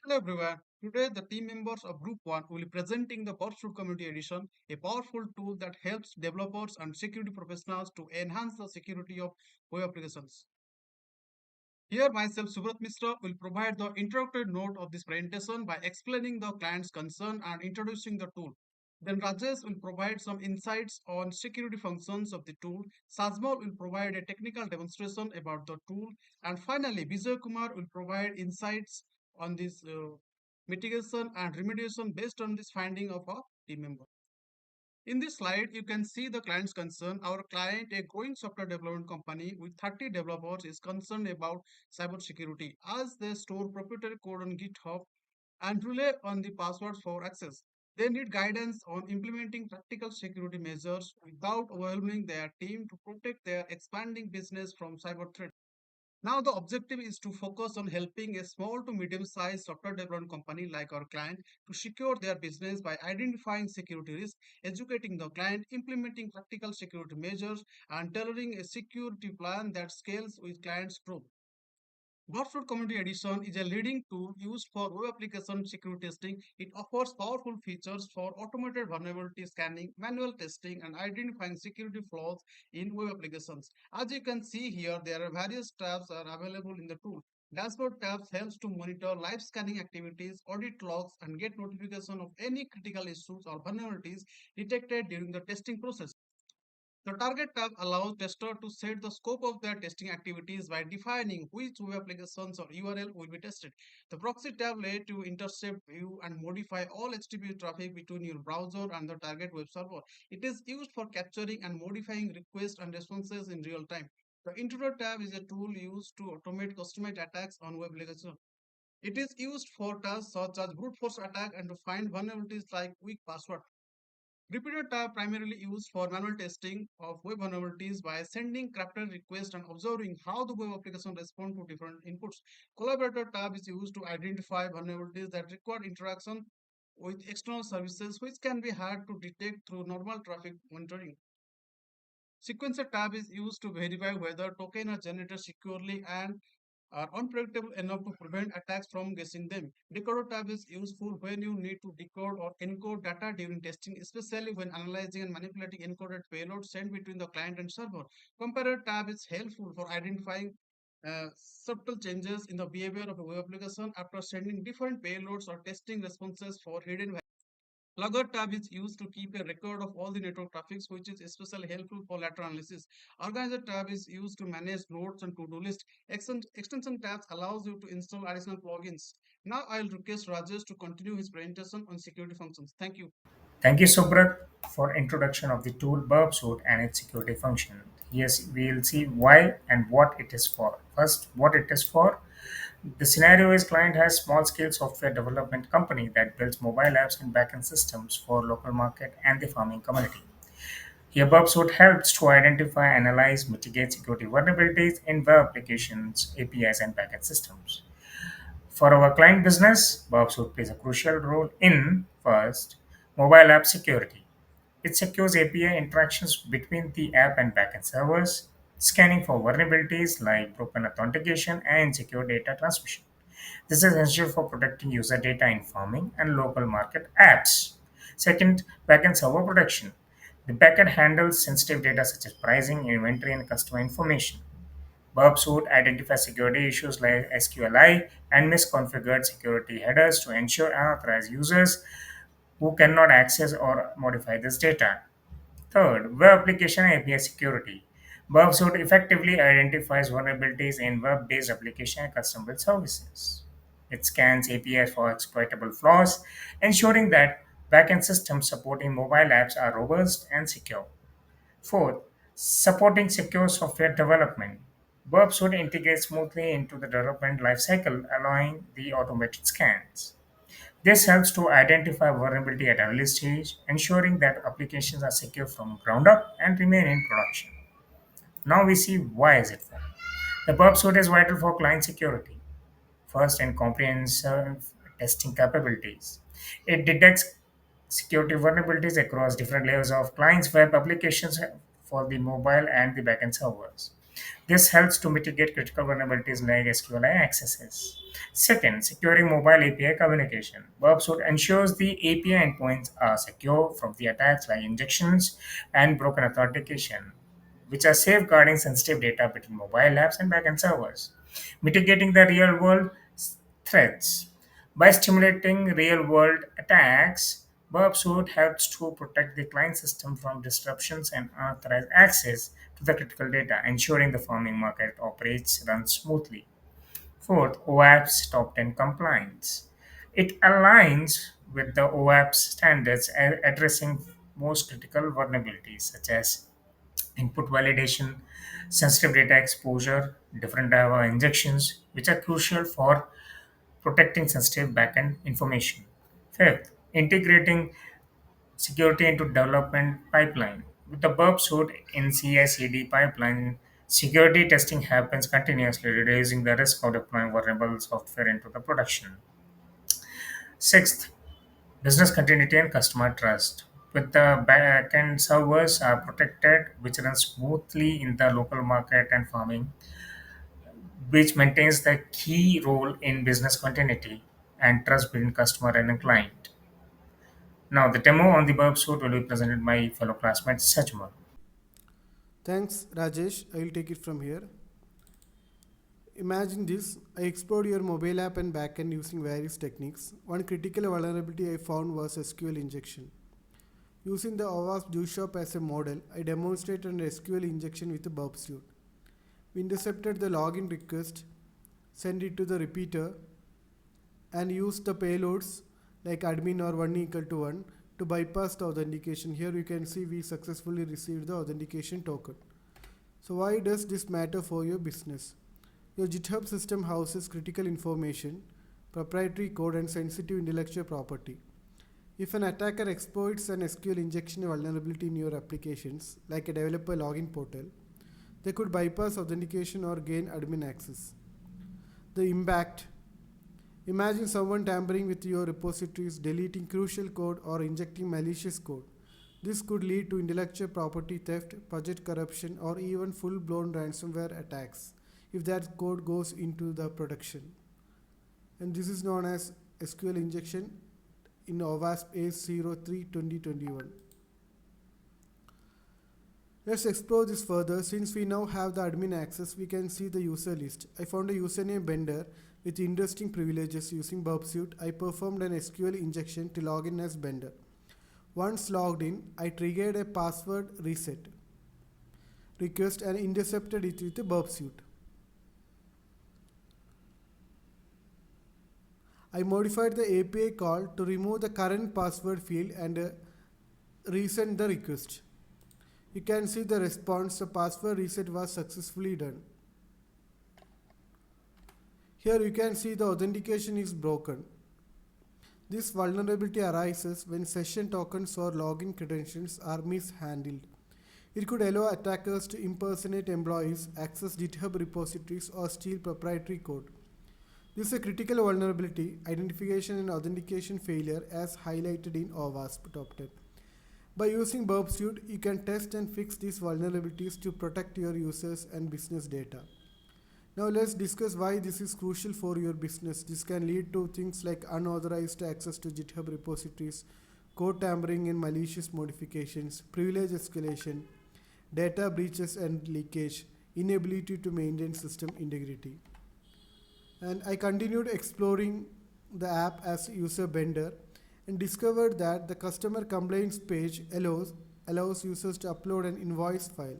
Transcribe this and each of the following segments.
Hello everyone. Today the team members of Group 1 will be presenting the Burp Community Edition, a powerful tool that helps developers and security professionals to enhance the security of web applications. Here myself, Subrat Mishra, will provide the introductory note of this presentation by explaining the client's concern and introducing the tool. Then Rajesh will provide some insights on security functions of the tool. Sajmal will provide a technical demonstration about the tool. And finally, Vijaykumar will provide insights on this mitigation and remediation based on this finding of a team member. In this slide, you can see the client's concern. Our client, a growing software development company with 30 developers, is concerned about cybersecurity as they store proprietary code on GitHub and rely on the passwords for access. They need guidance on implementing practical security measures without overwhelming their team to protect their expanding business from cyber threats. Now, the objective is to focus on helping a small to medium sized software development company like our client to secure their business by identifying security risks, educating the client, implementing practical security measures, and tailoring a security plan that scales with clients' growth. Burp Community Edition is a leading tool used for web application security testing. It offers powerful features for automated vulnerability scanning, manual testing, and identifying security flaws in web applications. As you can see here, there are various tabs are available in the tool. Dashboard tabs helps to monitor live scanning activities, audit logs, and get notification of any critical issues or vulnerabilities detected during the testing process. The target tab allows tester to set the scope of their testing activities by defining which web applications or URL will be tested. The proxy tab let you intercept, view, and modify all HTTP traffic between your browser and the target web server. It is used for capturing and modifying requests and responses in real time. The intruder tab is a tool used to automate customized attacks on web applications. It is used for tasks such as brute force attack and to find vulnerabilities like weak password. Repeater tab primarily used for manual testing of web vulnerabilities by sending crafted requests and observing how the web application responds to different inputs. Collaborator tab is used to identify vulnerabilities that require interaction with external services, which can be hard to detect through normal traffic monitoring. Sequencer tab is used to verify whether tokens are generated securely and are unpredictable enough to prevent attacks from guessing them. Decoder tab is useful when you need to decode or encode data during testing, especially when analyzing and manipulating encoded payloads sent between the client and server. Comparator tab is helpful for identifying subtle changes in the behavior of a web application after sending different payloads or testing responses for hidden. Logger tab is used to keep a record of all the network traffic, which is especially helpful for lateral analysis. Organizer tab is used to manage nodes and to-do list. Extension tabs allows you to install additional plugins. Now I'll request Rajesh to continue his presentation on security functions. Thank you. Thank you, Subrat, for introduction of the tool Burp suite and its security function. Yes, we'll see why and what it is for. First, what it is for. The scenario is client has small-scale software development company that builds mobile apps and backend systems for local market and the farming community. Here, Burp suite helps to identify, analyze, mitigate security vulnerabilities in web applications, APIs, and backend systems. For our client business, Burp suite plays a crucial role in first, mobile app security. It secures API interactions between the app and backend servers, scanning for vulnerabilities like broken authentication and secure data transmission. This is essential for protecting user data in farming and local market apps. Second, backend server protection. The backend handles sensitive data such as pricing, inventory, and customer information. Burp suite identifies security issues like SQLI and misconfigured security headers to ensure unauthorized users who cannot access or modify this data. Third, web application API security. Burp suite effectively identifies vulnerabilities in web-based application and custom-built services. It scans APIs for exploitable flaws, ensuring that backend systems supporting mobile apps are robust and secure. Fourth, supporting secure software development. Burp suite integrates smoothly into the development lifecycle, allowing the automated scans. This helps to identify vulnerability at early stage, ensuring that applications are secure from ground up and remain in production. Now we see why is it for. The Burp suite is vital for client security. First, in comprehensive testing capabilities. It detects security vulnerabilities across different layers of clients' web applications for the mobile and the backend servers. This helps to mitigate critical vulnerabilities like SQLi accesses. Second, securing mobile API communication. Burp Suite ensures the API endpoints are secure from the attacks like injections and broken authentication, which are safeguarding sensitive data between mobile apps and backend servers, mitigating the real world threats. By stimulating real world attacks, Burp Suite helps to protect the client system from disruptions and unauthorized access to the critical data, ensuring the farming market operates runs smoothly. Fourth, OAP's top 10 compliance. It aligns with the OAP's standards addressing most critical vulnerabilities such as input validation, sensitive data exposure, different Java injections, which are crucial for protecting sensitive backend information. Fifth, integrating security into development pipeline. With the Burp Suite in CI/CD pipeline, security testing happens continuously, reducing the risk of deploying vulnerable software into the production. Sixth, business continuity and customer trust. With the backend servers are protected, which run smoothly in the local market and farming, which maintains the key role in business continuity and trust between customer and client. Now, the demo on the Burp Suite will be presented by my fellow classmate Sajmal. Thanks, Rajesh. I will take it from here. Imagine this. I explored your mobile app and backend using various techniques. One critical vulnerability I found was SQL injection. Using the OWASP JuShop as a model, I demonstrated an SQL injection with a Burp Suite. We intercepted the login request, sent it to the repeater, and used the payloads like admin or 1 equal to 1 to bypass the authentication. Here you can see we successfully received the authentication token. So why does this matter for your business? Your GitHub system houses critical information, proprietary code and sensitive intellectual property. If an attacker exploits an SQL injection vulnerability in your applications, like a developer login portal, they could bypass authentication or gain admin access. The impact: imagine someone tampering with your repositories, deleting crucial code, or injecting malicious code. This could lead to intellectual property theft, budget corruption, or even full blown ransomware attacks if that code goes into the production. And this is known as SQL injection in OWASP A03 2021. Let's explore this further. Since we now have the admin access, we can see the user list. I found a username vendor with interesting privileges using Burp Suite. I performed an SQL injection to log in as vendor. Once logged in, I triggered a password reset request and intercepted it with a Burp Suite. I modified the API call to remove the current password field and resend the request. You can see the response. The password reset was successfully done. Here you can see the authentication is broken. This vulnerability arises when session tokens or login credentials are mishandled. It could allow attackers to impersonate employees, access GitHub repositories, or steal proprietary code. This is a critical vulnerability, identification and authentication failure as highlighted in OWASP Top 10. By using Burp Suite, you can test and fix these vulnerabilities to protect your users and business data. Now let's discuss why this is crucial for your business. This can lead to things like unauthorized access to GitHub repositories, code tampering and malicious modifications, privilege escalation, data breaches and leakage, inability to maintain system integrity. And I continued exploring the app as a user vendor and discovered that the customer complaints page allows users to upload an invoice file.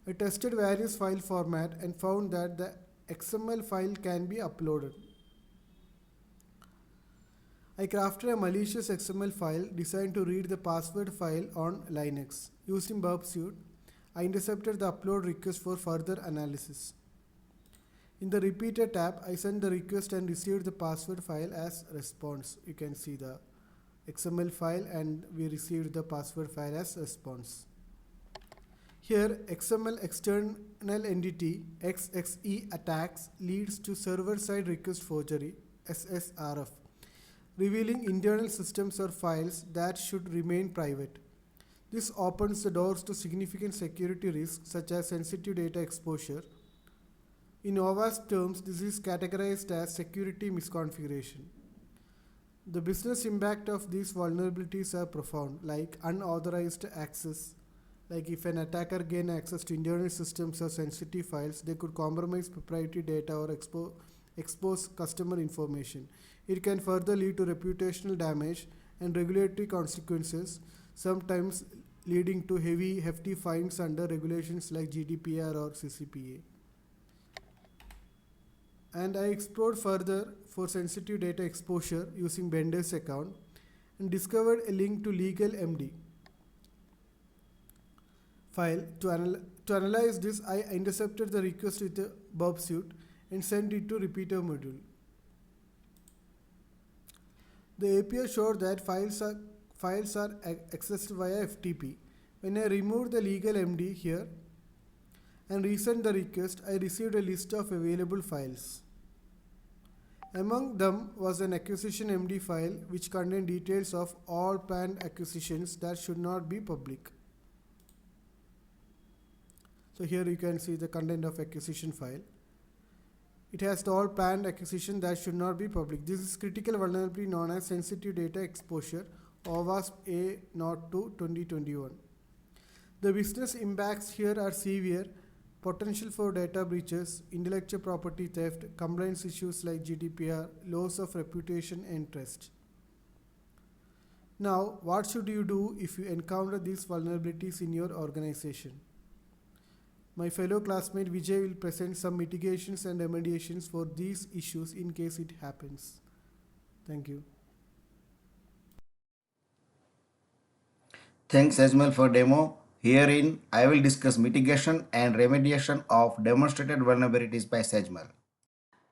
I tested various file format and found that the XML file can be uploaded. I crafted a malicious XML file designed to read the password file on Linux. Using Burp Suite, I intercepted the upload request for further analysis. In the repeater tab, I sent the request and received the password file as response. You can see the XML file and we received the password file as response. Here, XML external entity XXE attacks leads to server-side request forgery (SSRF), revealing internal systems or files that should remain private. This opens the doors to significant security risks such as sensitive data exposure. In OWASP terms, this is categorized as security misconfiguration. The business impact of these vulnerabilities are profound, like unauthorized access. Like if an attacker gain access to internal systems or sensitive files, they could compromise proprietary data or expose customer information. It can further lead to reputational damage and regulatory consequences, sometimes leading to hefty fines under regulations like GDPR or CCPA. And I explored further for sensitive data exposure using Bender's account and discovered a link to legal MD file. To analyze this, I intercepted the request with a Burp suite and sent it to repeater module. The API showed that files are accessed via FTP. When I removed the legal MD here and resent the request, I received a list of available files. Among them was an acquisition MD file which contained details of all planned acquisitions that should not be public. So here you can see the content of acquisition file. It has all planned acquisition that should not be public. This is critical vulnerability known as sensitive data exposure, OWASP A02 2021. The business impacts here are severe: potential for data breaches, intellectual property theft, compliance issues like GDPR, loss of reputation and trust. Now, what should you do if you encounter these vulnerabilities in your organization? My fellow classmate Vijay will present some mitigations and remediations for these issues in case it happens. Thank you. Thanks Sajmal for demo. Herein, I will discuss mitigation and remediation of demonstrated vulnerabilities by Sajmal.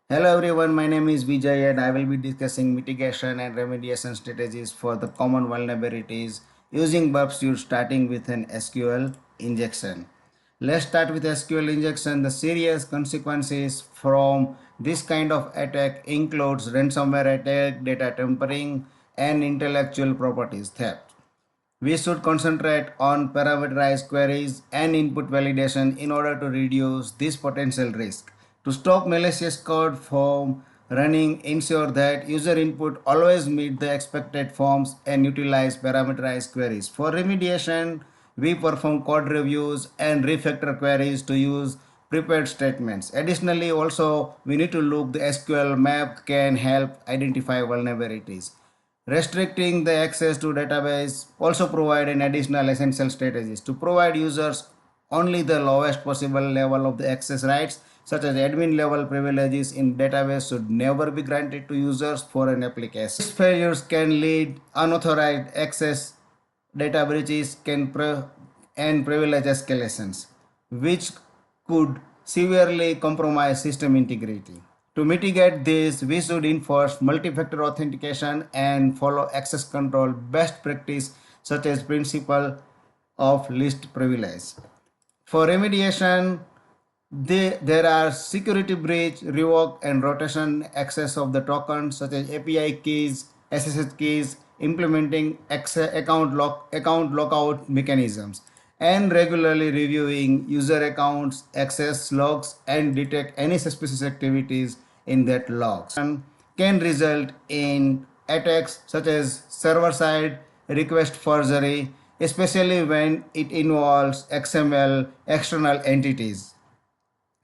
Hello everyone, my name is Vijay and I will be discussing mitigation and remediation strategies for the common vulnerabilities using Burp suite, starting with an SQL injection. Let's start with SQL injection. The serious consequences from this kind of attack includes ransomware attack, data tampering, and intellectual properties theft. We should concentrate on parameterized queries and input validation in order to reduce this potential risk. To stop malicious code from running, ensure that user input always meet the expected forms and utilize parameterized queries. For remediation, we perform code reviews and refactor queries to use prepared statements. Additionally, also we need to look the SQL map can help identify vulnerabilities. Restricting the access to database also provide an additional essential strategies to provide users only the lowest possible level of the access rights, such as admin level privileges in database should never be granted to users for an application. These failures can lead unauthorized access, data breaches and privilege escalations, which could severely compromise system integrity. To mitigate this, we should enforce multi-factor authentication and follow access control best practice such as principle of least privilege. For remediation, there are security breach, revoke and rotation access of the tokens such as API keys, SSH keys, implementing account lockout mechanisms, and regularly reviewing user accounts, access logs, and detect any suspicious activities in that logs. Can result in attacks such as server-side request forgery, especially when it involves XML external entities.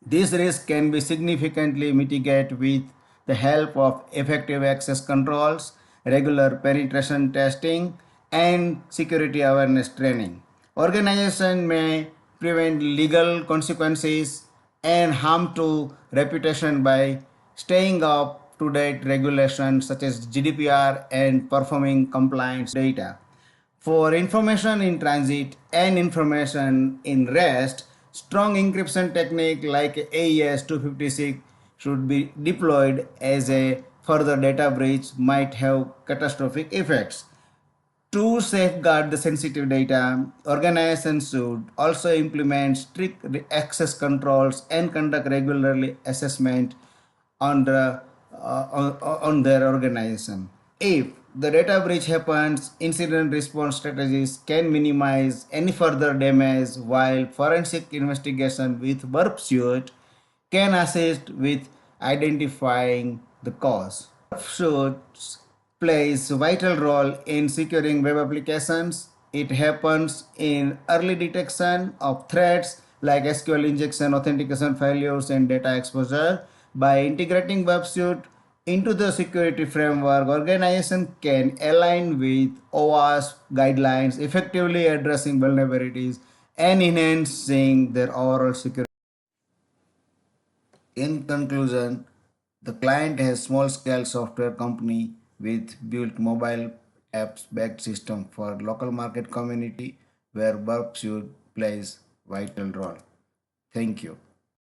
This risk can be significantly mitigated with the help of effective access controls, regular penetration testing, and security awareness training. Organization may prevent legal consequences and harm to reputation by staying up to date regulations such as GDPR and performing compliance data. For information in transit and information in rest, strong encryption technique like AES 256 should be deployed as a further data breach might have catastrophic effects. To safeguard the sensitive data, organizations should also implement strict access controls and conduct regularly assessment on their organization. If the data breach happens, incident response strategies can minimize any further damage, while forensic investigation with Burp Suite can assist with identifying the cause. Burp Suite plays a vital role in securing web applications. It happens in early detection of threats like SQL injection, authentication failures, and data exposure. By integrating WebSuite into the security framework, organization can align with OWASP guidelines, effectively addressing vulnerabilities and enhancing their overall security. In conclusion, the client has small scale software company with built mobile apps backed system for local market community where Burp Suite plays vital role. Thank you.